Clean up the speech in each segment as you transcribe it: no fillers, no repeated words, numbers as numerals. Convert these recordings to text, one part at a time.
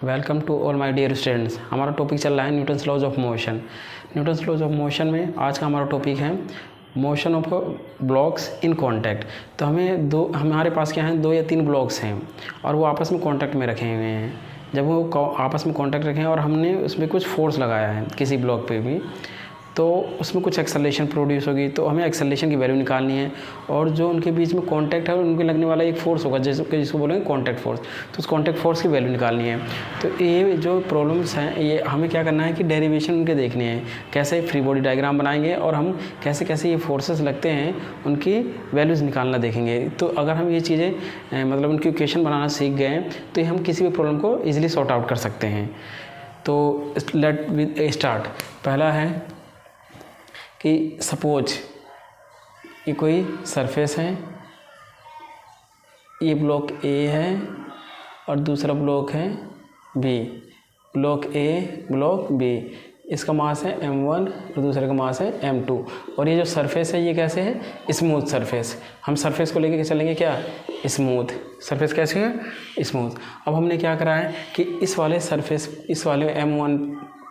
Welcome to all my dear students. हमारा topic चल रहा है Newton's laws of motion. Newton's laws of motion में आज का हमारा टॉपिक है motion of blocks in contact. तो हमारे पास क्या है, 2 या 3 ब्लॉक्स हैं और वो आपस में कांटेक्ट में रखे हुए हैं। जब वो आपस में कांटेक्ट रखे हैं और हमने उसमें कुछ फोर्स लगाया है किसी ब्लॉक पे भी, तो उसमें कुछ एक्सेलरेशन प्रोड्यूस होगी। तो हमें एक्सेलरेशन की वैल्यू निकालनी है और जो उनके बीच में कांटेक्ट है उनके लगने वाला एक फोर्स होगा जिसको बोलेंगे कांटेक्ट फोर्स। तो उस कांटेक्ट फोर्स की वैल्यू निकालनी है। तो ये जो प्रॉब्लम्स हैं ये हमें क्या करना है कि डेरिवेशन उनके देखने हैं, कैसे फ्री बॉडी डायग्राम बनाएंगे और हम कैसे कैसे ये फोर्सेस लगते हैं उनकी वैल्यूज़ निकालना देखेंगे। तो अगर हम ये चीज़ें मतलब उनकी इक्वेशन बनाना सीख गए तो हम किसी भी प्रॉब्लम को ईजिली सॉर्ट आउट कर सकते हैं। तो लेट विद स्टार्ट। पहला है कि सपोज ये कोई सरफेस है, ये ब्लॉक ए है और दूसरा ब्लॉक है B. Block A block B, इसका मास है m1 और दूसरे का मास है m2। और ये जो सरफेस है ये कैसे है, स्मूथ सरफेस। हम सरफेस को लेके चलेंगे क्या, स्मूथ सरफेस। कैसे है, स्मूथ। अब हमने क्या करा है कि इस वाले सरफेस, इस वाले m1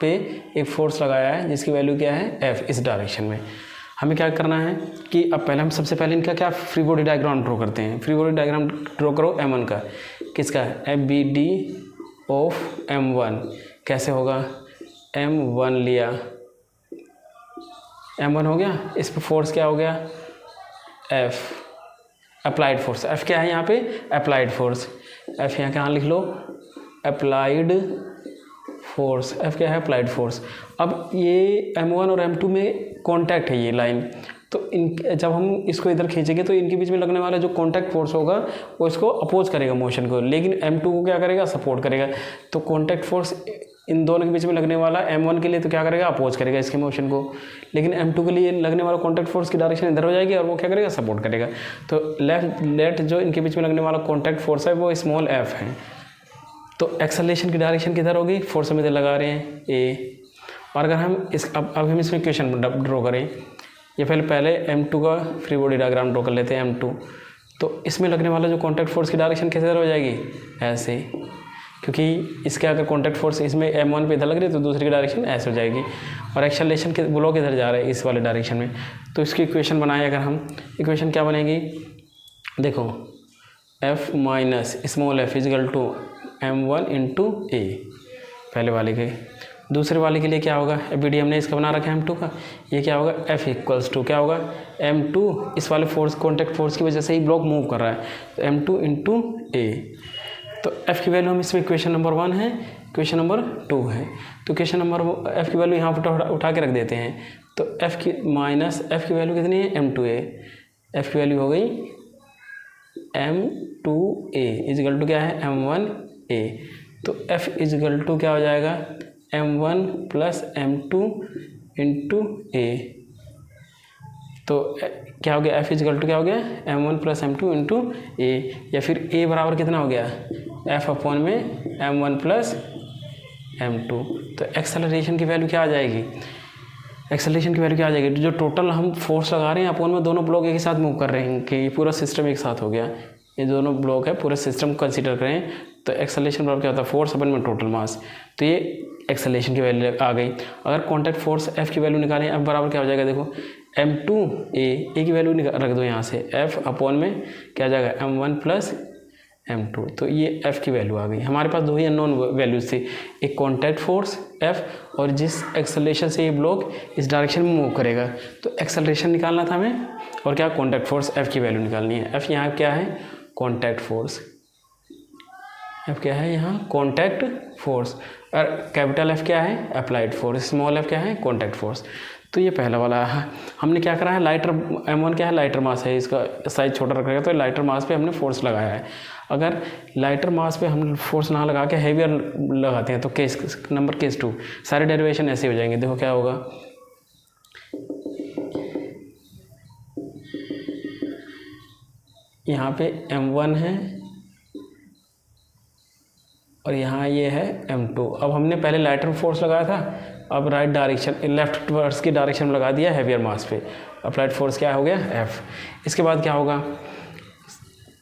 पे एक फोर्स लगाया है जिसकी वैल्यू क्या है f, इस डायरेक्शन में। हमें क्या करना है कि अब पहले हम सबसे पहले इनका क्या फ्री बॉडी डायग्राम ड्रॉ करते हैं। फ्री बॉडी डायग्राम ड्रॉ करो m1 का। किसका, FBD ऑफ m1। कैसे होगा, m1 लिया, m1 हो गया, इस पर फोर्स क्या हो गया f, अप्लाइड फोर्स। f क्या है यहाँ पे, अप्लाइड फोर्स। f यहाँ कहाँ लिख लो, अप्लाइड फोर्स। f क्या है, अप्लाइड फोर्स। अब ये m1 और m2 में कांटेक्ट है ये लाइन, तो जब हम इसको इधर खींचेंगे तो इनके बीच में लगने वाला जो कांटेक्ट फोर्स होगा वो इसको अपोज करेगा मोशन को, लेकिन m2 को क्या करेगा, सपोर्ट करेगा। तो कांटेक्ट फोर्स इन दोनों के बीच में लगने वाला m1 के लिए तो क्या करेगा, अपोज करेगा इसके मोशन को, लेकिन m2 के लिए लगने वाला कांटेक्ट फोर्स की डायरेक्शन इधर हो जाएगी और वो क्या करेगा, सपोर्ट करेगा। तो लेट जो इनके बीच में लगने वाला कांटेक्ट फोर्स है वो स्मॉल f है। तो एक्सेलरेशन की डायरेक्शन किधर होगी, फोर्स हम इधर लगा रहे हैं a। और अगर हम अब हम इसमें इक्वेशन ड्रॉ करें, ये पहले m2 का फ्री बॉडी डायग्राम ड्रॉ कर लेते हैं m2। तो इसमें लगने वाला जो कांटेक्ट फोर्स की डायरेक्शन किधर हो जाएगी, ऐसे, क्योंकि इसके अगर कांटेक्ट फोर्स इसमें m1 पे इधर लग रही है तो दूसरी की डायरेक्शन ऐसे हो जाएगी और एक्सेलरेशन के ब्लॉक इधर जा रहा है इस वाले डायरेक्शन में। तो इसकी इक्वेशन बनाए अगर हम, इक्वेशन क्या बनेगी, देखो f minus small f is equal to m1 into a, पहले वाले के। दूसरे वाले के लिए क्या होगा, FBD हमने इसका बना रखा है m2 का, ये क्या होगा f इक्वल्स टू क्या होगा m2, इस वाले फोर्स कांटेक्ट फोर्स की वजह से ही ब्लॉक मूव कर रहा है, तो m2 इंटू a। तो f की वैल्यू हम इसमें इक्वेशन नंबर 1 है, इक्वेशन नंबर 2 है। तो इक्वेशन नंबर f की वैल्यू यहाँ पर उठा के रख देते हैं। तो f की माइनस f की वैल्यू कितनी है, m2a। f की वैल्यू हो गई m2a इजगल टू क्या है, m1a। तो f इजगल टू क्या हो जाएगा, m1 plus m2 into a। तो क्या हो गया, f इजगल टू क्या हो गया, m1 plus m2 into a, या फिर a बराबर कितना हो गया, f अपॉन में m1 प्लस m2। तो एक्सेलरेशन की वैल्यू क्या आ जाएगी, एक्सेलरेशन की वैल्यू क्या आ जाएगी, जो टोटल हम फोर्स लगा रहे हैं अपॉन में दोनों ब्लॉक एक ही साथ मूव कर रहे हैं कि ये पूरा सिस्टम एक साथ हो गया, ये दोनों ब्लॉक है पूरे सिस्टम को कंसीडर करें। तो एक्सेलरेशन बराबर क्या होता है, फोर्स अपन में टोटल मास। तो ये एक्सेलरेशन की वैल्यू आ गई। अगर कांटेक्ट फोर्स f की वैल्यू निकालें, f बराबर क्या हो जाएगा, देखो m2a की वैल्यू रख दो यहाँ से, f अपॉन में क्या आ जाएगा m1 प्लस m2। तो ये f की वैल्यू आ गई। हमारे पास 2 ही अननोन वैल्यूज थी, एक कांटेक्ट फोर्स f और जिस एक्सेलरेशन से ये ब्लॉक इस डायरेक्शन में मूव करेगा। तो एक्सेलरेशन निकालना था हमें और क्या, कांटेक्ट फोर्स f की वैल्यू निकालनी है। f यहाँ क्या है, कांटेक्ट फोर्स। f क्या है यहाँ, कांटेक्ट फोर्स। और कैपिटल F क्या है, अप्लाइड फोर्स। स्मॉल f क्या है, कांटेक्ट फोर्स। तो ये पहला वाला है। हमने क्या करा है, लाइटर m1 क्या है, लाइटर मास है, इसका साइज छोटा रखेगा तो लाइटर मास पे हमने फोर्स लगाया है। अगर लाइटर मास पे हम फोर्स ना लगा के हेवियर लगाते हैं तो केस नंबर केस 2 सारे डेरिवेशन ऐसे हो जाएंगे। देखो क्या होगा, यहाँ पे m1 है और यहाँ ये है m2। अब हमने पहले लाइटर फोर्स लगाया था, अब राइट डायरेक्शन लेफ्ट वर्स की डायरेक्शन में लगा दिया हेवियर मास पे, अप्लाइड फोर्स क्या हो गया f। इसके बाद क्या होगा,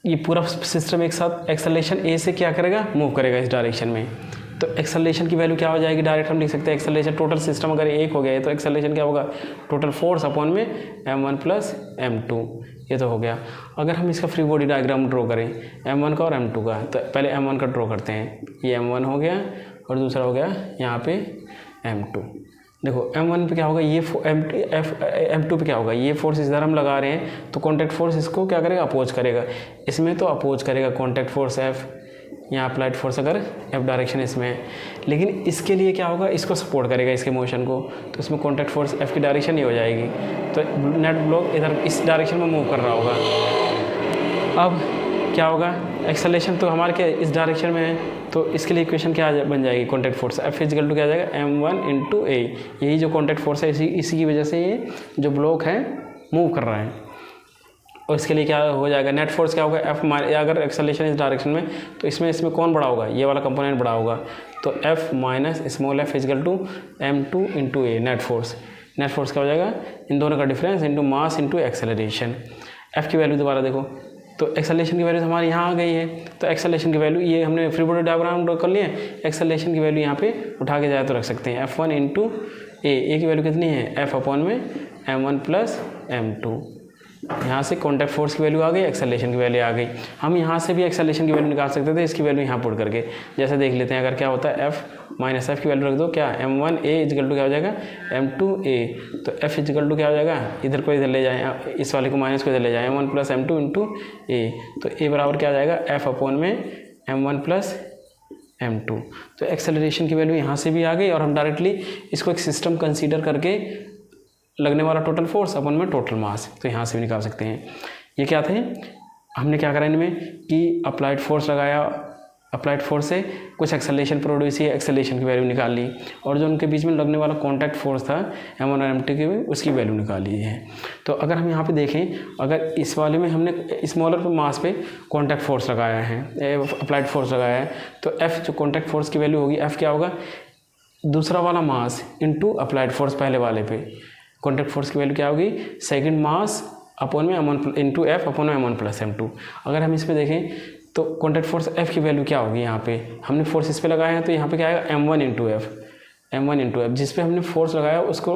ये पूरा सिस्टम एक साथ एक्सेलरेशन a से क्या करेगा, मूव करेगा इस डायरेक्शन में। तो एक्सेलरेशन की वैल्यू क्या हो जाएगी, डायरेक्ट हम लिख सकते हैं एक्सेलरेशन टोटल सिस्टम अगर 1 हो गया है तो एक्सेलरेशन क्या होगा, टोटल फोर्स अपॉन में m1 प्लस m2, ये तो हो गया। अगर हम इसका फ्री बॉडी डायग्राम ड्रॉ करें m1 का और m2 का, तो पहले m1 का ड्रॉ करते हैं, ये m1 हो गया और दूसरा हो गया यहाँ पे m2। देखो m1 पे क्या होगा, ये m2 पे क्या होगा, ये फोर्स इधर हम लगा रहे हैं तो कॉन्टैक्ट फोर्स इसको क्या करेगा, अपोज करेगा, इसमें तो अपोज करेगा कॉन्टैक्ट फोर्स F, यहाँ अप्लाइड फोर्स अगर F डायरेक्शन इसमें है, लेकिन इसके लिए क्या होगा, इसको सपोर्ट करेगा इसके मोशन को, तो इसमें कॉन्टैक्ट फोर्स F की डायरेक्शन ही हो जाएगी, तो नेट ब्लॉक इधर इस डायरेक्शन में मूव कर रहा होगा। अब क्या होगा, एक्सेलरेशन तो हमारे के इस डायरेक्शन में है, तो इसके लिए इक्वेशन क्या बन जाएगी, contact force F equal to क्या आ जाएगा, m1 इंटू ए, यही जो कॉन्टैक्ट फोर्स है इसी की वजह से ये जो ब्लॉक है मूव कर रहा है। और इसके लिए क्या हो जाएगा, नेट फोर्स क्या होगा, F अगर एक्सेलरेशन इस डायरेक्शन में तो इसमें कौन बड़ा होगा, ये वाला कंपोनेंट बड़ा होगा, तो F minus small f equal to m2 into A, net force क्या हो जाएगा, इन दोनों का difference into mass into acceleration. F की वैल्यू दोबारा देखो, तो एक्सेलरेशन की वैल्यू हमारी यहाँ आ गई है, तो एक्सेलरेशन की वैल्यू ये हमने फ्री बॉडी डायग्राम ड्रॉ कर लिए, एक्सेलरेशन की वैल्यू यहाँ पे उठा के जाए तो रख सकते हैं, F1 इंटू ए की वैल्यू कितनी है, F अपॉन में m1 प्लस m2। यहाँ से कॉन्टैक्ट फोर्स की वैल्यू आ गई, एक्सेलरेशन की वैल्यू आ गई। हम यहाँ से भी एक्सेलरेशन की वैल्यू निकाल सकते थे, इसकी वैल्यू यहाँ पुट करके, जैसे देख लेते हैं। अगर क्या होता है, F माइनस F की वैल्यू रख दो, क्या m1 a इजकल टू क्या हो जाएगा, m2 a, तो F इजकल टू क्या हो जाएगा, इधर को इधर ले जाएँ, इस वाले को माइनस को इधर ले जाएँ, m1 plus m2 into a, तो a बराबर क्या आ जाएगा, F अपॉन में m1 प्लस m2। तो एक्सेलरेशन की वैल्यू यहाँ से भी आ गई, और हम डायरेक्टली इसको एक सिस्टम कंसीडर करके लगने वाला टोटल फोर्स अपन में टोटल मास, तो यहाँ से भी निकाल सकते हैं। ये क्या थे, हमने क्या करा इनमें कि अप्लाइड फोर्स लगाया, अप्लाइड फोर्स से कुछ एक्सेलरेशन प्रोड्यूस किया, एक्सेलरेशन की वैल्यू निकाल ली, और जो उनके बीच में लगने वाला कॉन्टैक्ट फोर्स था m1 और m2 की, उसकी वैल्यू निकाल ली है। तो अगर हम यहाँ पे देखें, अगर इस वाले में हमने स्मॉलर पे मास पे कॉन्टैक्ट फोर्स लगाया है, अप्लाइड फोर्स लगाया है, तो F जो कॉन्टैक्ट फोर्स की वैल्यू होगी, F क्या होगा, दूसरा वाला मास इंटू अप्लाइड फोर्स पहले वाले पे, कॉन्टैक्ट फोर्स की वैल्यू क्या होगी, सेकंड मास अपॉन में m1 इंटू F अपॉन में m1 प्लस m2। अगर हम इस पर देखें तो कॉन्टैक्ट फोर्स F की वैल्यू क्या होगी, यहाँ पे हमने फोर्स इस पे लगाए हैं, तो यहाँ पे क्या आएगा, m1 इंटू F, जिस पे हमने फोर्स लगाया उसको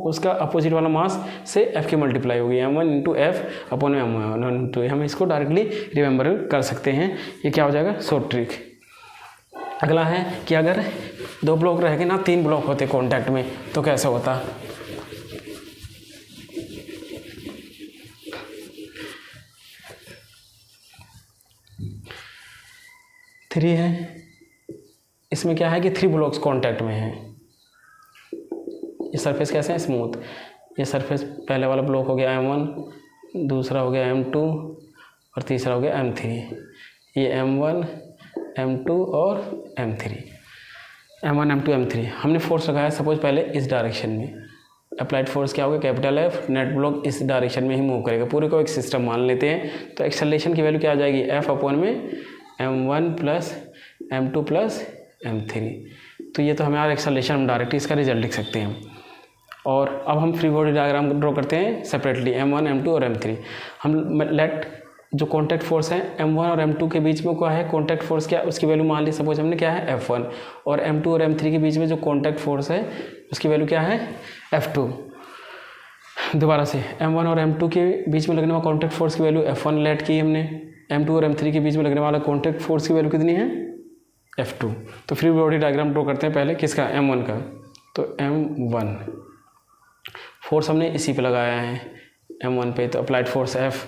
उसका अपोजिट वाला मास से F की मल्टीप्लाई होगी, m1 इंटू F अपॉन में m1, तो हम इसको डायरेक्टली रिमेंबर कर सकते हैं। ये क्या हो जाएगा, शॉर्ट ट्रिक। अगला है कि अगर 2 ब्लॉक रह गए ना, 3 ब्लॉक होते कॉन्टैक्ट में, तो कैसा होता। थ्री है, इसमें क्या है कि 3 ब्लॉक्स कांटेक्ट में हैं। ये सरफेस कैसे है, स्मूथ। ये सरफेस पहले वाला ब्लॉक हो गया m1, दूसरा हो गया m2 और तीसरा हो गया m3। ये m1 m2 और m3, m1 m2 m3। हमने फोर्स लगाया सपोज पहले इस डायरेक्शन में, अप्लाइड फोर्स क्या होगा, कैपिटल F, नेट ब्लॉक इस डायरेक्शन में ही मूव करेगा, पूरे को एक सिस्टम मान लेते हैं। तो एक्सेलरेशन की वैल्यू क्या आ जाएगी, F अपॉन में m1 plus m2 plus m3। तो ये तो हमारा एक्सेलरेशन, हम डायरेक्टली इसका रिजल्ट लिख सकते हैं। और अब हम फ्री बॉडी डायग्राम ड्रॉ करते हैं सेपरेटली, m1 m2 और m3। हम लेट जो कॉन्टैक्ट फोर्स है m1 और m2 के बीच में क्या है, कॉन्टैक्ट फोर्स क्या, उसकी वैल्यू मान ली सपोज हमने क्या है F1, और m2 और m3 के बीच में जो कॉन्टैक्ट फोर्स है उसकी वैल्यू क्या है F2। दोबारा से m1 और m2 के बीच में लगने वाला कॉन्टैक्ट फोर्स की वैल्यू F1 लेट की हमने, m2 और m3 के बीच में लगने वाला कॉन्टैक्ट फोर्स की वैल्यू कितनी है, F2। तो फ्री बॉडी डायग्राम ड्रॉ करते हैं पहले किसका, m1 का। तो m1 फोर्स हमने इसी पे लगाया है m1 पे, तो अप्लाइड फोर्स F।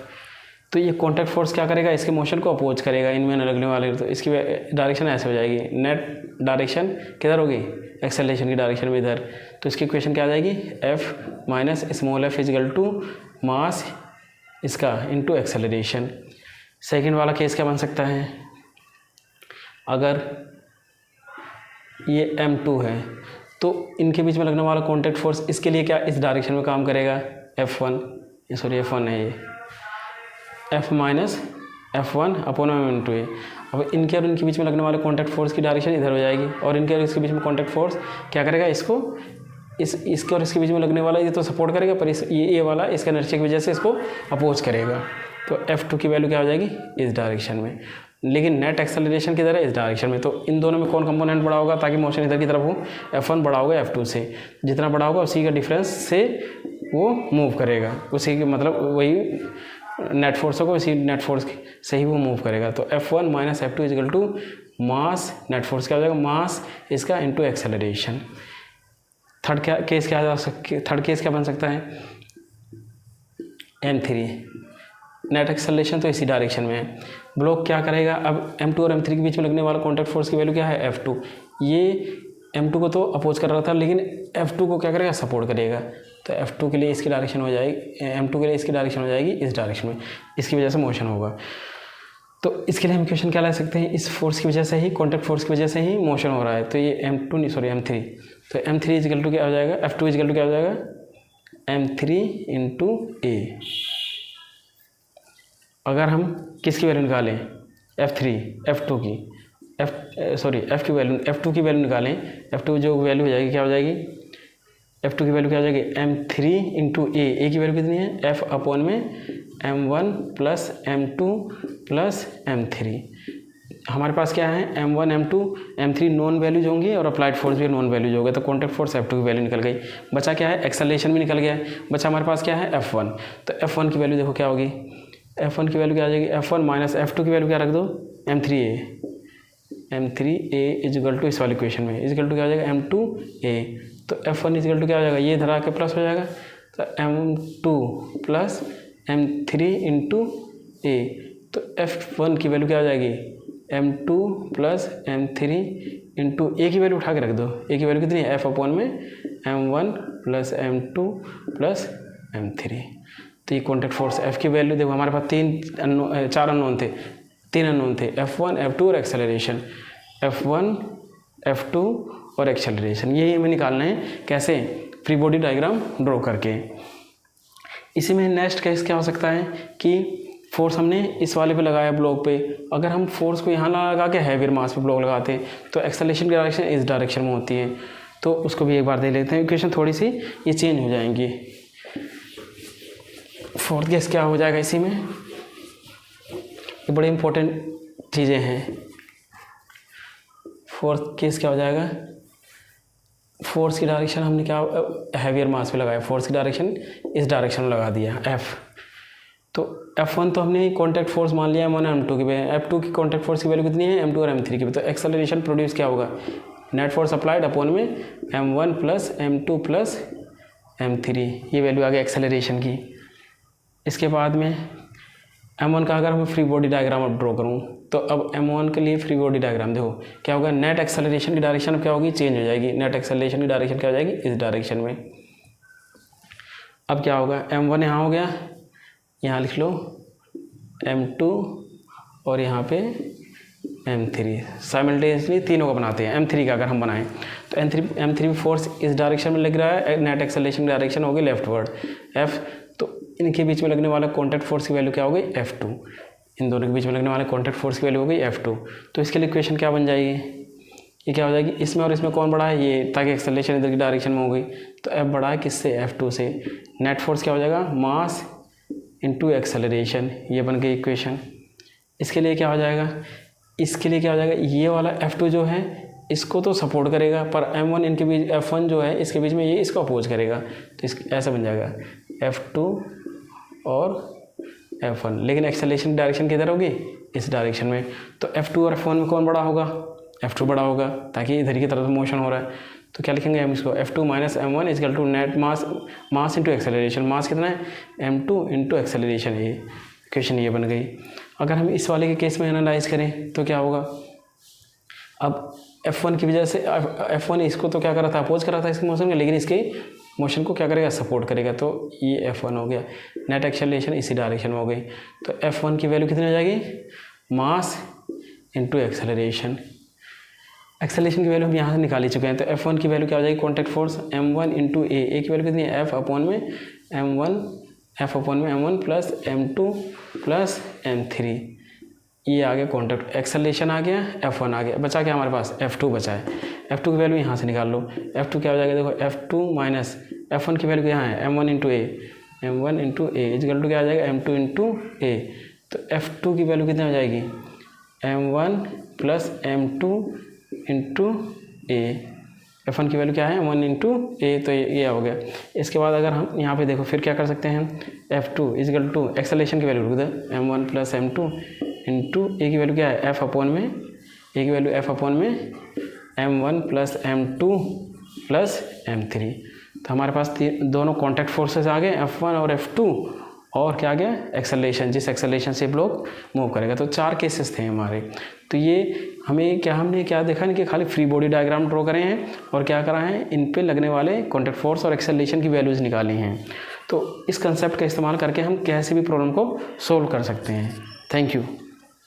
तो ये कॉन्टैक्ट फोर्स क्या करेगा, इसके मोशन को अपोज करेगा इनमें लगने वाले, तो इसकी डायरेक्शन ऐसे हो जाएगी, नेट डायरेक्शन किधर होगी, एक्सेलरेशन की डायरेक्शन में इधर। तो इसकी इक्वेशन क्या आ जाएगी, F minus small f is equal to mass इसका इंटू एक्सेलरेशन। सेकेंड वाला केस क्या बन सकता है, अगर ये m2 है तो इनके बीच में लगने वाला कॉन्टैक्ट फोर्स इसके लिए क्या इस डायरेक्शन में काम करेगा, F1 है ये, F minus F1 upon m2। अब इनके और इनके बीच में लगने वाले कॉन्टैक्ट फोर्स की डायरेक्शन इधर हो जाएगी, और इनके और इसके बीच में कॉन्टैक्ट फोर्स क्या करेगा, इसको इसके और इसके बीच में लगने वाला ये तो सपोर्ट करेगा, पर ये वाला इसका इनर्शिया की वजह से इसको अपोज करेगा। तो F2 की वैल्यू क्या हो जाएगी इस डायरेक्शन में। लेकिन नेट एक्सेलरेशन किधर है, इस डायरेक्शन में। तो इन दोनों में कौन कंपोनेंट बड़ा होगा, ताकि मोशन इधर की तरफ हो, F1 बड़ा होगा F2 से। जितना बड़ा होगा उसी का डिफरेंस से वो मूव करेगा, उसी के मतलब वही नेट फोर्स होगा, उसी नेट फोर्स से ही वो मूव करेगा। तो F1 minus F2 is equal to mass, net force क्या हो जाएगा, मास इसका इंटू एक्सेलरेशन। थर्ड केस क्या बन सकता है, M3, नेट एक्सेलरेशन तो इसी डायरेक्शन में है। ब्लॉक क्या करेगा, अब M2 और M3 के बीच में लगने वाला कॉन्टैक्ट फोर्स की वैल्यू क्या है, F2। ये M2 को तो अपोज कर रहा था, लेकिन F2 को क्या करेगा, सपोर्ट करेगा। तो F2 के लिए इसकी डायरेक्शन हो जाएगी, M2 के लिए इसकी डायरेक्शन हो जाएगी इस डायरेक्शन में, इसकी वजह से मोशन होगा। तो इसके लिए हम इक्वेशन क्या ला सकते हैं, इस फोर्स की वजह से ही, कॉन्टैक्ट फोर्स की वजह से ही मोशन हो रहा है। तो ये M3, तो M3 इजिकल टू क्या हो जाएगा, F2 इजिकल टू क्या हो जाएगा, M3 इंटू A। अगर हम किसकी वैल्यू निकालें, F2 की, F की वैल्यू, F2 की वैल्यू निकालें, F2 जो वैल्यू हो जाएगी क्या हो जाएगी, F2 की वैल्यू क्या हो जाएगी, M3 इंटू A की वैल्यू कितनी है, F अपॉन में M1 plus M2 plus M3। हमारे पास क्या है, M1 M2 M3 non values होंगी और अप्लाइड फोर्स भी नॉन वैल्यूज होगा। तो कॉन्टैक्ट फोर्स F2 की वैल्यू निकल गई। बचा क्या है, एक्सेलरेशन भी निकल गया है। बचा हमारे पास क्या है, F1। तो F1 की वैल्यू देखो क्या होगी, F1 की वैल्यू क्या आ जाएगी, F1 माइनस F2 की वैल्यू क्या रख दो, M3A इजिकल टू इस वाली इक्वेशन में इजिकल टू क्या हो जाएगा, M2A। तो F1 इजिकल टू क्या हो जाएगा, ये धरा के प्लस हो जाएगा, तो M2 plus M3 into A। तो F1 की वैल्यू क्या हो जाएगी, M2 plus M3 into A की वैल्यू उठा के रख दो। A की वैल्यू कितनी है, F अपॉन में M1 plus M2 plus M3। तो ये कॉन्टैक्ट फोर्स F की वैल्यू देखो, हमारे पास चार अननोन थे, तीन अननोन थे, F1 F2 और एक्सेलरेशन, F1 F2 और एक्सेलरेशन। यही हमें निकालना है, कैसे, फ्री बॉडी डायग्राम ड्रॉ करके। इसी में नेक्स्ट केस क्या हो सकता है कि फोर्स हमने इस वाले पे लगाया ब्लॉक पे, अगर हम फोर्स को यहाँ लगा के हैवियर मास पे ब्लॉक लगाते तो एक्सेलरेशन की डायरेक्शन इस डायरेक्शन में होती है। तो उसको भी एक बार देख लेते हैं, इक्वेशन थोड़ी सी ये चेंज हो जाएंगी। फोर्थ केस क्या हो जाएगा इसी में, ये बड़े इंपॉर्टेंट चीज़ें हैं। फोर्थ केस क्या हो जाएगा, फोर्स की डायरेक्शन हमने क्या हैवियर मास पे लगाया, फोर्स की डायरेक्शन इस डायरेक्शन में लगा दिया F। तो F1 तो हमने कॉन्टैक्ट फोर्स मान लिया M1 M2 की, F2 की कॉन्टैक्ट फोर्स की वैल्यू कितनी है, M2 और M3 की। तो एक्सेलरेशन प्रोड्यूस क्या होगा, नेट फोर्स अप्लाइड अपॉन में M1 plus M2 plus M3, ये वैल्यू आ गई एक्सेलरेशन की। इसके बाद में M1 का अगर मैं फ्री बॉडी डायग्राम अब ड्रॉ करूँ, तो अब M1 के लिए फ्री बॉडी डायग्राम देखो क्या होगा, नेट एक्सेलरेशन की डायरेक्शन अब क्या होगी, चेंज हो जाएगी। नेट एक्सेलरेशन की डायरेक्शन क्या हो जाएगी, इस डायरेक्शन में। अब क्या होगा, M1 यहाँ हो गया, यहाँ लिख लो M2 और यहाँ पे M3, साइमल्टेनियसली तीनों को बनाते हैं। M3 का अगर हम बनाएं तो M3 फोर्स इस डायरेक्शन में लग रहा है, नेट एक्सेलरेशन की डायरेक्शन होगी लेफ्टवर्ड F। तो इनके बीच में लगने वाला कॉन्टैक्ट फोर्स की वैल्यू क्या हो गई, F2। इन दोनों के बीच में लगने वाले कॉन्टैक्ट फोर्स की वैल्यू हो गई F2। तो इसके लिए इक्वेशन क्या बन जाएगी, ये क्या हो जाएगी, इसमें और इसमें कौन बड़ा है, ये, ताकि एक्सेलरेशन इधर की डायरेक्शन में हो गई। तो F बड़ा है किससे, F2 से। नेट फोर्स क्या हो जाएगा, मास इंटू एक्सेलरेशन, ये बन गई इक्वेशन। इसके लिए क्या हो जाएगा, इसके लिए क्या हो जाएगा, ये वाला F2 जो है इसको तो सपोर्ट करेगा, पर M1 इनके बीच, F1 जो है इसके बीच में ये इसको अपोज करेगा। तो इस ऐसा बन जाएगा F2 और F1, लेकिन एक्सेलरेशन डायरेक्शन किधर होगी, इस डायरेक्शन में। तो F2 और F1 में कौन बड़ा होगा, F2 बड़ा होगा, ताकि इधर की तरफ मोशन हो रहा है। तो क्या लिखेंगे हम इसको, F2 minus M1 equal to net mass into acceleration. Mass कितना है, M2 इंटू एक्सेलरेशन, ये इक्वेशन ये बन गई। अगर हम इस वाले के केस में एनालाइज करें तो क्या होगा, अब F1 की वजह से F1 इसको तो क्या कर रहा था, अपोज कर रहा था इसके मोशन में, लेकिन इसके मोशन को क्या करेगा, सपोर्ट करेगा। तो ये F1 हो गया, नेट एक्सेलरेशन इसी डायरेक्शन में हो गई। तो F1 की वैल्यू कितनी हो जाएगी, मास इंटू एक्सेलरेशन। एक्सेलरेशन की वैल्यू हम यहाँ से निकाल ही चुके हैं। तो F1 की वैल्यू क्या हो जाएगी, contact force M1 into A की वैल्यू कितनी है, F अपॉन में M1 plus M2 plus M3, ये आ गया कॉन्टैक्ट। एक्सेलरेशन आ गया, F1 आ गया, बचा क्या हमारे पास, F2 बचा है। F2 की वैल्यू यहाँ से निकाल लो। F2 क्या हो जाएगा, देखो F2 माइनस F1 की वैल्यू यहाँ है M1 into A is equal to क्या आ जाएगा, M2 इंटू A। तो F2 की वैल्यू कितनी हो जाएगी, m1 प्लस m2 इंटू ए। F1 की वैल्यू क्या है 1 इंटू ए, तो ये हो गया। इसके बाद अगर हम यहाँ पे देखो फिर क्या कर सकते हैं, F2 इजिकल टू एक्सेलेरेशन की वैल्यू लिख दो m1 प्लस m2 इंटू ए की वैल्यू क्या है f अपॉन में, ए की वैल्यू f अपॉन में m1 plus m2 plus m3। तो हमारे पास दोनों कॉन्टैक्ट फोर्सेस आ गए F1 और F2, और क्या आ गया एक्सेलरेशन, जिस एक्सेलरेशन से ब्लॉक मूव करेगा। तो 4 केसेस थे हमारे। तो ये हमने क्या देखा नहीं कि खाली फ्री बॉडी डायग्राम ड्रॉ करे हैं और क्या करा है, इन पे लगने वाले कॉन्टैक्ट फोर्स और एक्सेलरेशन की वैल्यूज़ निकाली हैं। तो इस कंसेप्ट का इस्तेमाल करके हम कैसे भी प्रॉब्लम को सोल्व कर सकते हैं। Thank you.